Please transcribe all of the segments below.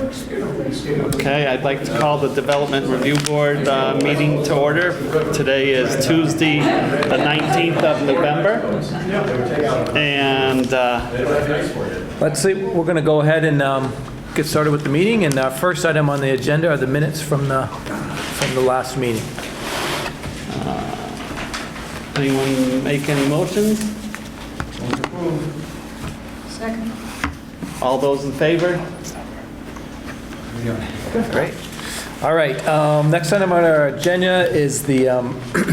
Okay, I'd like to call the Development Review Board meeting to order. Today is Tuesday, the 19th of November. And Let's see, we're going to go ahead and get started with the meeting. And our first item on the agenda are the minutes from the last meeting. anyone make any motions? Second. All those in favor? Great. All right, next item on our agenda is the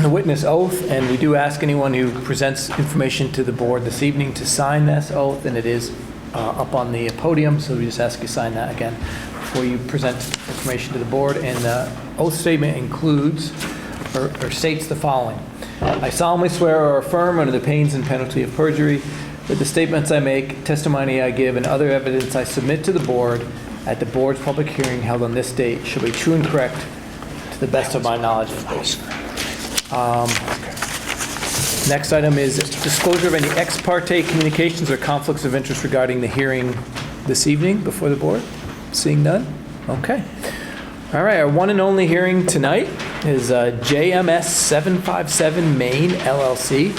the witness oath, and we do ask anyone who presents information to the board this evening to sign this oath, and it is up on the podium, so we just ask you to sign that again before you present information to the board. And the oath statement includes, or states the following. I solemnly swear or affirm under the pains and penalty of perjury that the statements I make, testimony I give, and other evidence I submit to the board at the board's public hearing held on this date shall be true and correct to the best of my knowledge and belief. Next item is disclosure of any ex parte communications or conflicts of interest regarding the hearing this evening before the board. Seeing none? Okay. All right, our one and only hearing tonight is JMS 757 Maine LLC.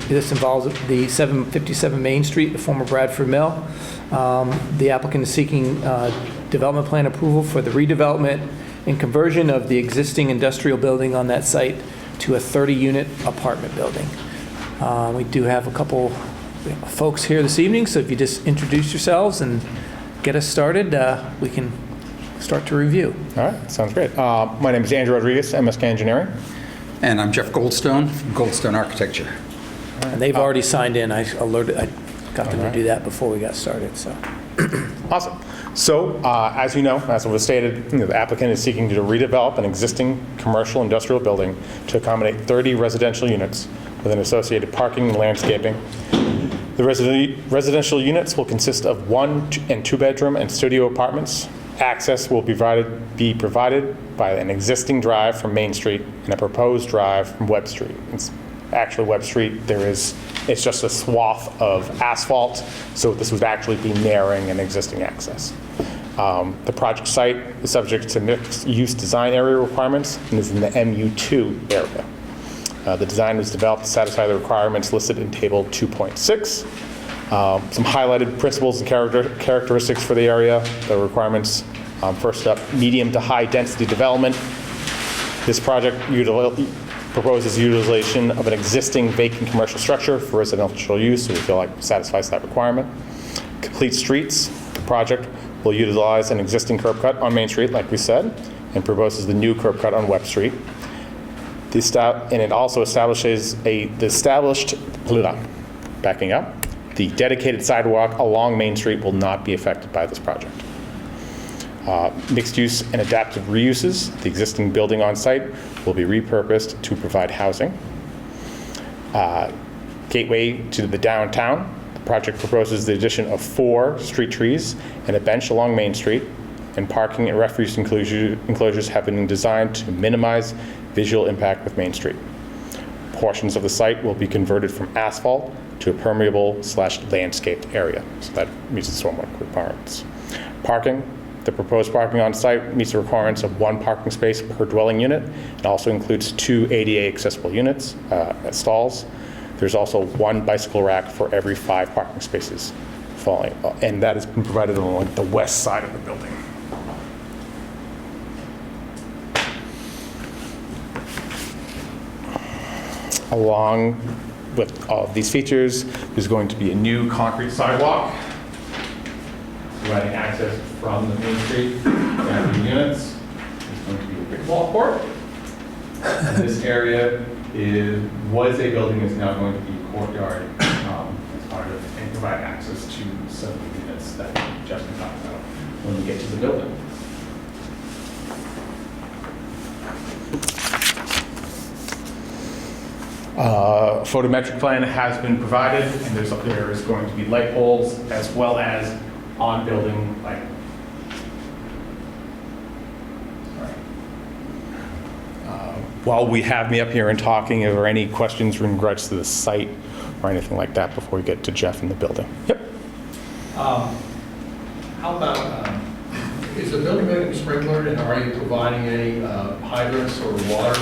This involves the 757 Main Street, the former Bradford Mill. The applicant is seeking development plan approval for the redevelopment and conversion of the existing industrial building on that site to a 30-unit apartment building. We do have a couple folks here this evening, so if you just introduce yourselves and get us started, we can start to review. All right, sounds great. My name is Andrew Rodriguez, MSK Engineering. And I'm Jeff Goldstone from Goldstone Architecture. And they've already signed in. I got them to do that before we got started. So, Awesome. So, as you know, as was stated, the applicant is seeking to redevelop an existing commercial industrial building to accommodate 30 residential units with an associated parking and landscaping. The residential units will consist of 1 and 2 bedroom and studio apartments. Access will be provided by an existing drive from Main Street and a proposed drive from Webb Street. It's actually Webb Street, it's just a swath of asphalt, so this would actually be narrowing an existing access. The project site is subject to mixed-use design area requirements and is in the MU2 area. The design was developed to satisfy the requirements listed in Table 2.6. Some highlighted principles and characteristics for the area. The requirements, first up, medium to high density development. This project proposes utilization of an existing vacant commercial structure for residential use, so we feel like satisfies that requirement. Complete streets. The project will utilize an existing curb cut on Main Street, like we said, and proposes the new curb cut on Webb Street. And it also establishes backing up. The dedicated sidewalk along Main Street will not be affected by this project. Mixed use and adaptive reuses. The existing building on site will be repurposed to provide housing. Gateway to the downtown. The project proposes the addition of 4 street trees and a bench along Main Street, and parking and refuse enclosures have been designed to minimize visual impact with Main Street. Portions of the site will be converted from asphalt to a permeable/landscaped area, so that meets the stormwater requirements. Parking. The proposed parking on site meets the requirements of 1 parking space per dwelling unit. It also includes 2 ADA accessible units, stalls. There's also 1 bicycle rack for every 5 parking spaces falling, and that has been provided on the west side of the building. Along with all of these features, there's going to be a new concrete sidewalk providing access from the Main Street down to the units. There's going to be a pickleball court. And this area was a building, is now going to be a courtyard as part of, and provide access to some of the units that Justin talked about when we get to the building. Photometric plan has been provided, and there is going to be light poles as well as on-building lighting. While we have me up here and talking, are there any questions in regards to the site or anything like that before we get to Jeff in the building? Yep. How How about, is the building getting sprinklered, and are you providing any hydrants or water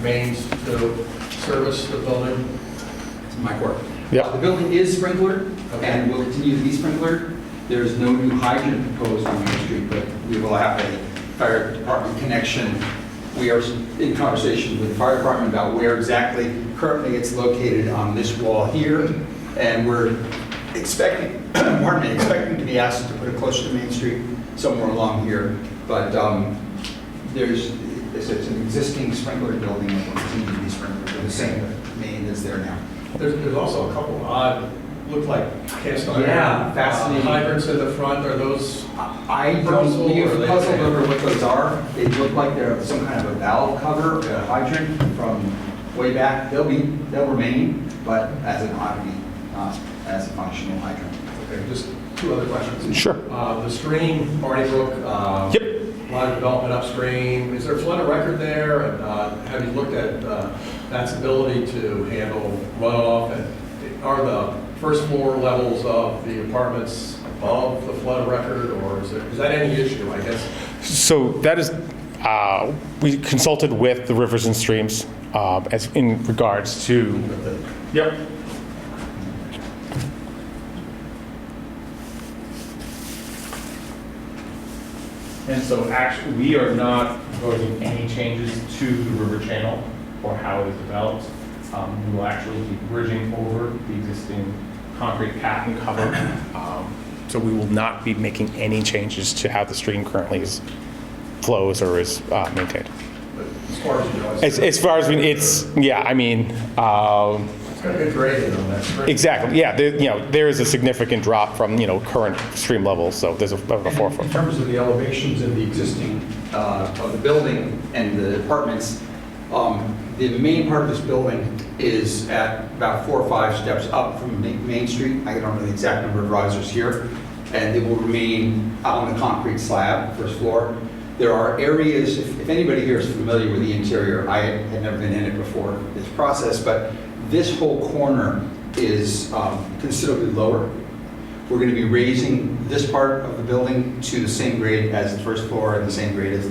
mains to service the building? It's Mike Work. Yep. The building is sprinklered Okay. and will continue to be sprinklered. There's no new hydrant proposed on Main Street, but we will have a fire department connection. We are in conversation with the fire department about where exactly. Currently, it's located on this wall here, and we're expecting, expecting to be asked to put it closer to Main Street, somewhere along here. But it's an existing sprinkler building and will continue to be sprinkled with the same main that's there now. There's also a couple odd, look like cast iron fascinating. hydrants in the front. Are those? I Puzzle, don't, we've or are they- puzzled over what those are. They look like they're some kind of a valve cover, a hydrant from way back. They'll remain, but as an oddity, not as a functional hydrant. Okay, just two other questions. Sure. The stream, Marty Brook. Yep. A lot of development upstream. Is there a flood of record there? And have you looked at that's ability to handle runoff? And are the first floor levels of the apartments above the flood record, or is that any issue, I guess? So that is, we consulted with the rivers and streams as in regards to, yep. And so actually, we are not proposing any changes to the river channel or how it is developed. We will actually be bridging over the existing concrete path and cover. So we will not be making any changes to how the stream currently flows or is maintained. But as far as you know, As far as it's, yeah, I mean, it's got a good gradient on that stream. exactly, yeah, there is a significant drop from, current stream levels, so there's about a 4 foot. In terms of the elevations in the existing, of the building and the apartments, the main part of this building is at about 4 or 5 steps up from Main Street. I don't know the exact number of risers here, and they will remain on the concrete slab, first floor. There are areas, if anybody here is familiar with the interior, I had never been in it before this process, but this whole corner is considerably lower. We're going to be raising this part of the building to the same grade as the first floor and the same grade as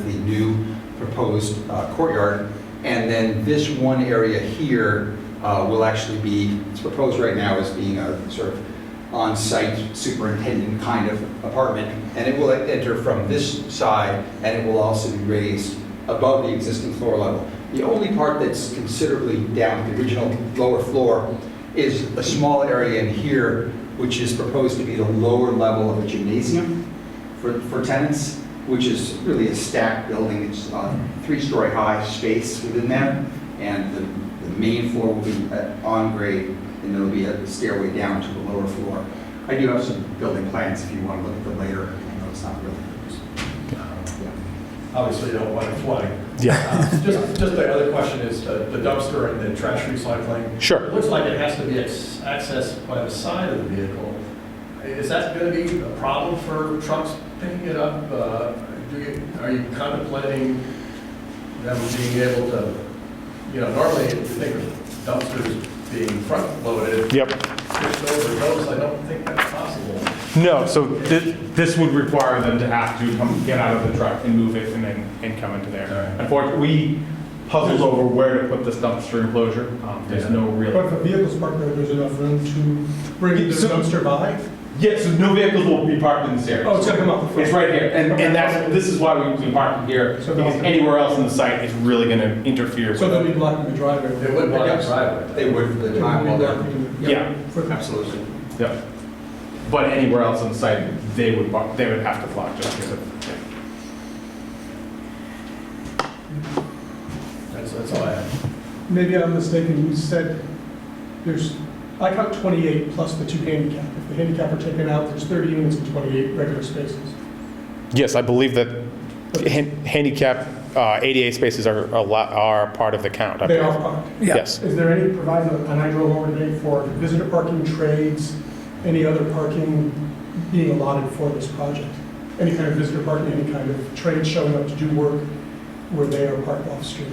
the new proposed courtyard. And then this one area here will actually be, it's proposed right now as being a sort of on-site superintendent kind of apartment. And it will enter from this side, and it will also be raised above the existing floor level. The only part that's considerably down, the original lower floor, is a small area in here, which is proposed to be the lower level of a gymnasium for tenants, which is really a stacked building. It's a 3-story high space within there, and the main floor will be on grade, and there'll be a stairway down to the lower floor. I do have some building plans if you want to look at them later. I know it's not really. Obviously, you don't want it flooding. Yeah. Just the other question is the dumpster and the trash recycling. Sure. It looks like it has to be accessed by the side of the vehicle. Is that going to be a problem for trucks picking it up? Are you contemplating them being able to, normally if you think of dumpsters being front-loaded, Yep. pushed over those, I don't think that's possible. No, so this would require them to have to get out of the truck and move it and come into there. Right. Unfortunately, we puzzled over where to put this dumpster enclosure. There's no But real. if a vehicle's parked there, there's enough room to bring the So- dumpster by? Yes, so no vehicles will be parked in this area. Oh, it's gonna come up the front. It's right here, and this is why we park it here, So because they'll- anywhere else in the site is really gonna interfere So with they'll it. be blocking the driveway? They would want Yes. to driveway. They would for the They'll time be while they're. blocking the- Yeah. For- Absolutely. Yeah. But anywhere else on the site, they would have to block just because of, That's all I have. Maybe I'm mistaken, you said I count 28 plus the 2 handicap. If the handicap are taken out, there's 30 units and 28 regular spaces. Yes, I believe that handicap ADA spaces are part of the count. I They believe. are parked. Yes. Is there any, and I drove over today for visitor parking, trades, any other parking being allotted for this project? Any kind of visitor parking, any kind of trade showing up to do work where they are parked off street?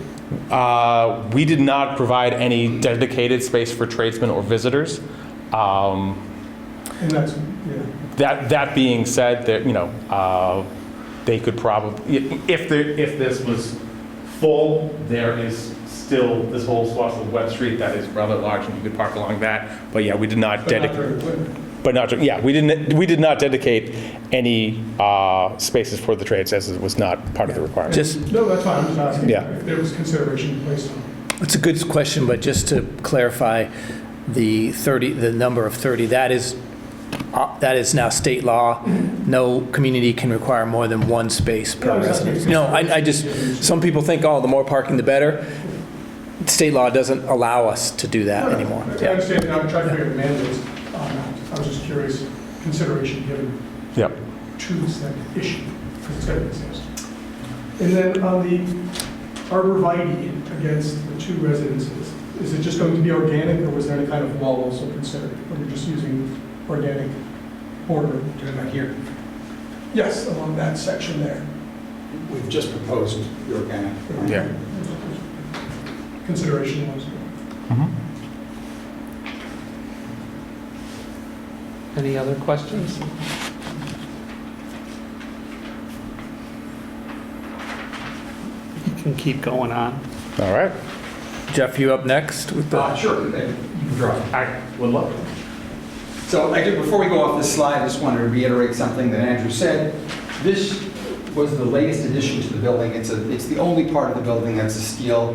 We did not provide any dedicated space for tradesmen or visitors. And that's, yeah. That being said, that, they could probably, if this was full, there is still this whole swath of Web Street that is rather large, and you could park along that. But yeah, we did not dedicate. But not, yeah, we did not dedicate any spaces for the trades, as it was not part of the requirement. No, that's fine, I'm just asking Yeah. if there was consideration placed on it. It's a good question, but just to clarify, the number of 30, that is now state law. No community can require more than one space per resident. No, I just, some people think, oh, the more parking, the better. State law doesn't allow us to do that anymore. I understand, I'm trying to figure out the mandates on that. I was just curious, consideration given Yep. to that issue, because it's going to exist. And then on the arborvitae against the two residences, is it just going to be organic, or was there any kind of wall also considered? Or you're just using organic border? Doing that here. Yes, along that section there. We've just proposed the organic. Yeah. Consideration was. Any other questions? You can keep going on. All right. Jeff, you up next with the... Sure, you can draw. I would love to. So before we go off this slide, I just wanted to reiterate something that Andrew said. This was the latest addition to the building. It's the only part of the building that's a steel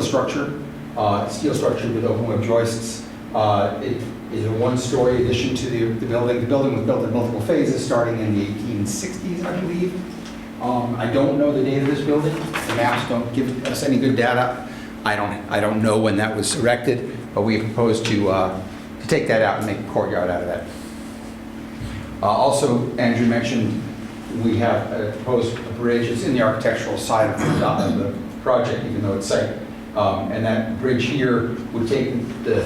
structure with open web joists. It is a one-story addition to the building. The building was built in multiple phases, starting in the 1860s, I believe. I don't know the date of this building. The maps don't give us any good data. I don't know when that was erected, but we propose to take that out and make a courtyard out of that. Also, Andrew mentioned we have proposed a bridge. It's in the architectural side of the project, even though it's site. And that bridge here would take the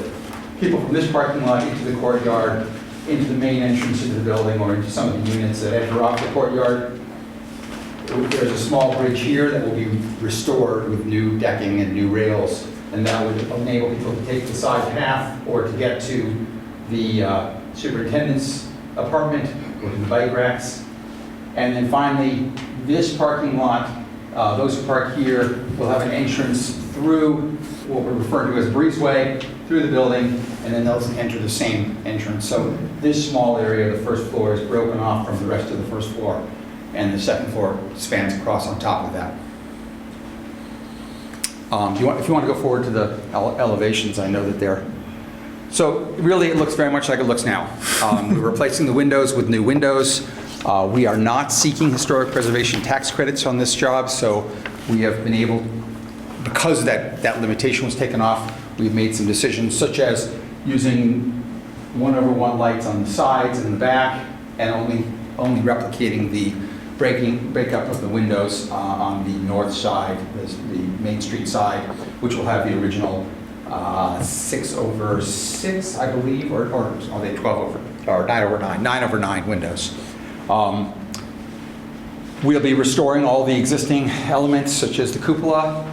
people from this parking lot into the courtyard, into the main entrance into the building, or into some of the units that enter off the courtyard. There's a small bridge here that will be restored with new decking and new rails, and that would enable people to take the side path or to get to the superintendent's apartment or to the bike racks. And then finally, this parking lot, those who park here will have an entrance through what we're referring to as breezeway, through the building, and then they'll enter the same entrance. So this small area, the first floor, is broken off from the rest of the first floor, and the second floor spans across on top of that. If you want to go forward to the elevations, I know that they're... So really, it looks very much like it looks now. We're replacing the windows with new windows. We are not seeking historic preservation tax credits on this job, so we have been able, because that limitation was taken off, we've made some decisions, such as using 1/1 lights on the sides and the back, and only replicating the breakup of the windows on the north side, the Main Street side, which will have the original 6/6, I believe, or are they 12/9, or 9/9, 9/9 windows. We'll be restoring all the existing elements, such as the cupola.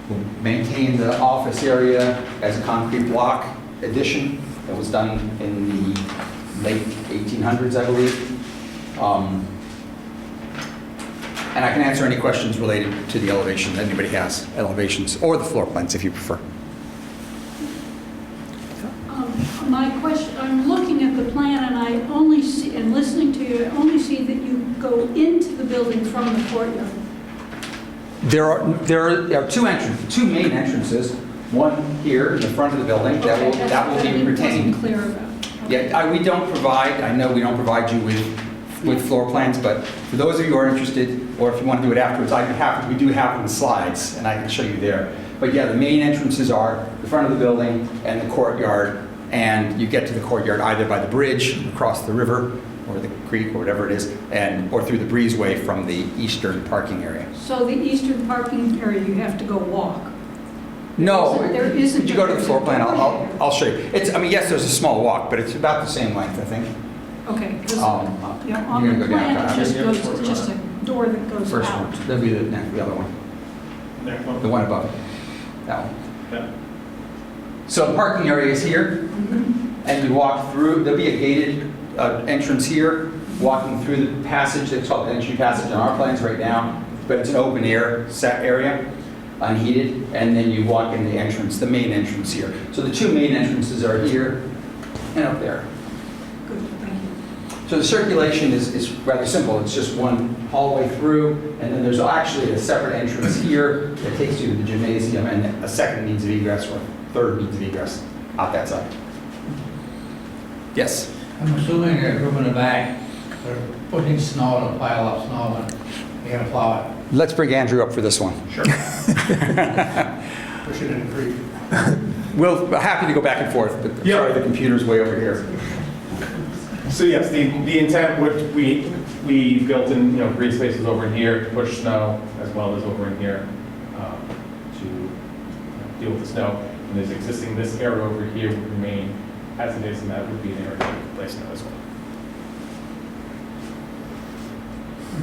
We'll maintain the office area as a concrete block addition that was done in the late 1800s, I believe. And I can answer any questions related to the elevation that anybody has, elevations, or the floor plans if you prefer. My question, I'm looking at the plan and I only see, and listening to you, I only see that you go into the building from the courtyard. There are two main entrances. One here in the front of the building that will be retained. Wasn't clear about. Okay. Yeah, we don't provide you with floor plans, but for those of you who are interested, or if you want to do it afterwards, I'd be happy. We do have them in slides, and I can show you there. But yeah, the main entrances are the front of the building and the courtyard, and you get to the courtyard either by the bridge across the river, or the creek, or whatever it is, or through the breezeway from the eastern parking area. So the eastern parking area, you have to go walk. No, There isn't. if you go to the floor plan, I'll show you. Yes, there's a small walk, but it's about the same length, I think. Okay, because You're on gonna the go down. plan, it just goes, it's just a door that goes First out. one, that'll be the other one, the one above it, that one. So the parking area is here, and you walk through, there'll be a gated entrance here, walking through the passage, it's called the entry passage on our plans right now, but it's an open air set area, unheated, and then you walk in the entrance, the main entrance here. So the two main entrances are here and up there. Good, thank you. So the circulation is rather simple. It's just one hallway through, and then there's actually a separate entrance here that takes you to the gymnasium, and a second means of egress, or a third means of egress out that side. Yes? I'm assuming a group in the back, they're putting snow to pile up snow and they're gonna plow it. Let's bring Andrew up for this one. Sure. Push it in the creek. We're happy to go back and forth, but Yeah. sorry, the computer's way over here. So yes, the intent would, we built in, green spaces over in here to push snow, as well as over in here to deal with the snow. And there's existing, this area over here would remain as it is, and that would be an area to place snow as well.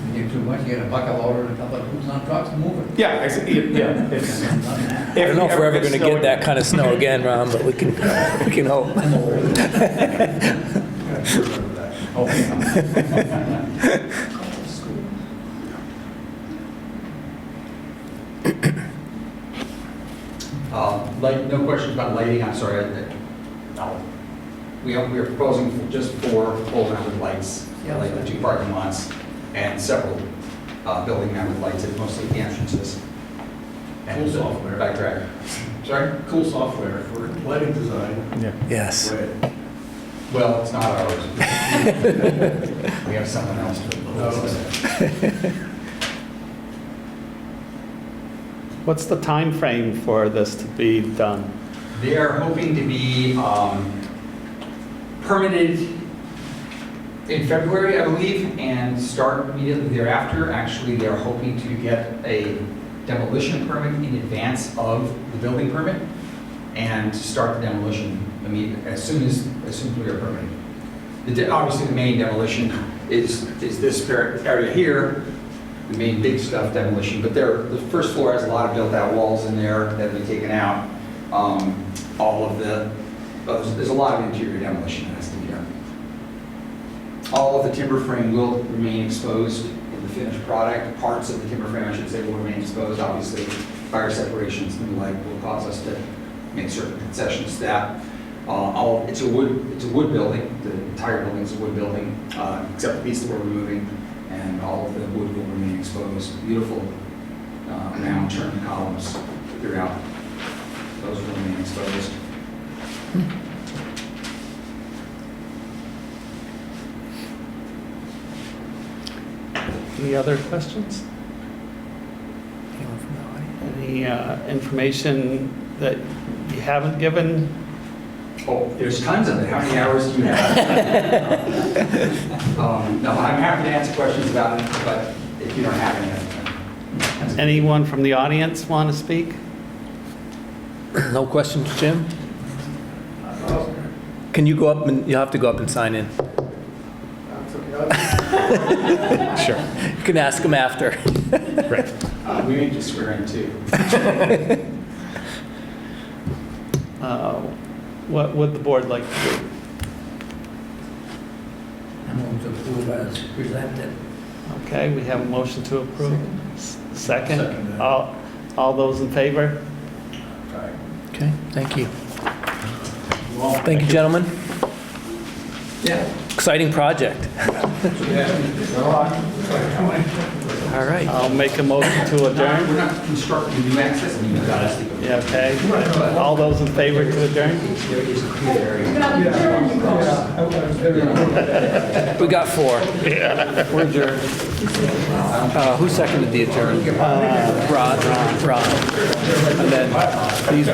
If you do too much, you get a bucket loader and a couple of tools on trucks and move it. Yeah, it's, I don't know if we're ever going to get that kind of snow again, Ron, but we can hope. No questions about lighting, I'm sorry. We are proposing just 4 pole-mounted lights, like the 2 parking lots, and several building-mounted lights at mostly the entrances. And Cool software. Backtrack. Sorry? Cool software for lighting design. Yes. Way. Well, it's not ours. We have someone else to What's the time frame for this to be done? They are hoping to be permitted in February, I believe, and start immediately thereafter. Actually, they're hoping to get a demolition permit in advance of the building permit and start the demolition immediately, as soon as we are permitted. Obviously, the main demolition is this area here, the main big stuff demolition, but the first floor has a lot of built-out walls in there that have been taken out. There's a lot of interior demolition that has to be done. All of the timber frame will remain exposed in the finished product. Parts of the timber frame, I should say, will remain exposed. Obviously, fire separations and the like will cause us to make certain concessions to that. It's a wood building. The entire building is a wood building, except the piece that we're removing, and all of the wood will remain exposed. Beautiful round turn columns throughout. Those will remain exposed. Any other questions? Any information that you haven't given? Oh, there's tons of it. How many hours do you have? No, I'm happy to answer questions about it, but if you don't have any, Anyone from the audience want to speak? No questions, Jim? Can you go up and, you'll have to go up and sign in. Sure. You can ask him after. Right. we need to swear in too. What would the board like to do? I'm going to approve as presented. Okay, we have a motion to approve. Second? Second. All those in favor? Okay, thank you. Thank you, gentlemen. Yeah. Exciting project. All right. I'll make a motion to We're adjourn. not constructing new access, I mean, you've got us. Yeah, okay. All those in favor to adjourn? There is a clear area. You gotta adjourn, you guys. We got 4. We're adjourned. Who seconded the adjourn? Rod. And then these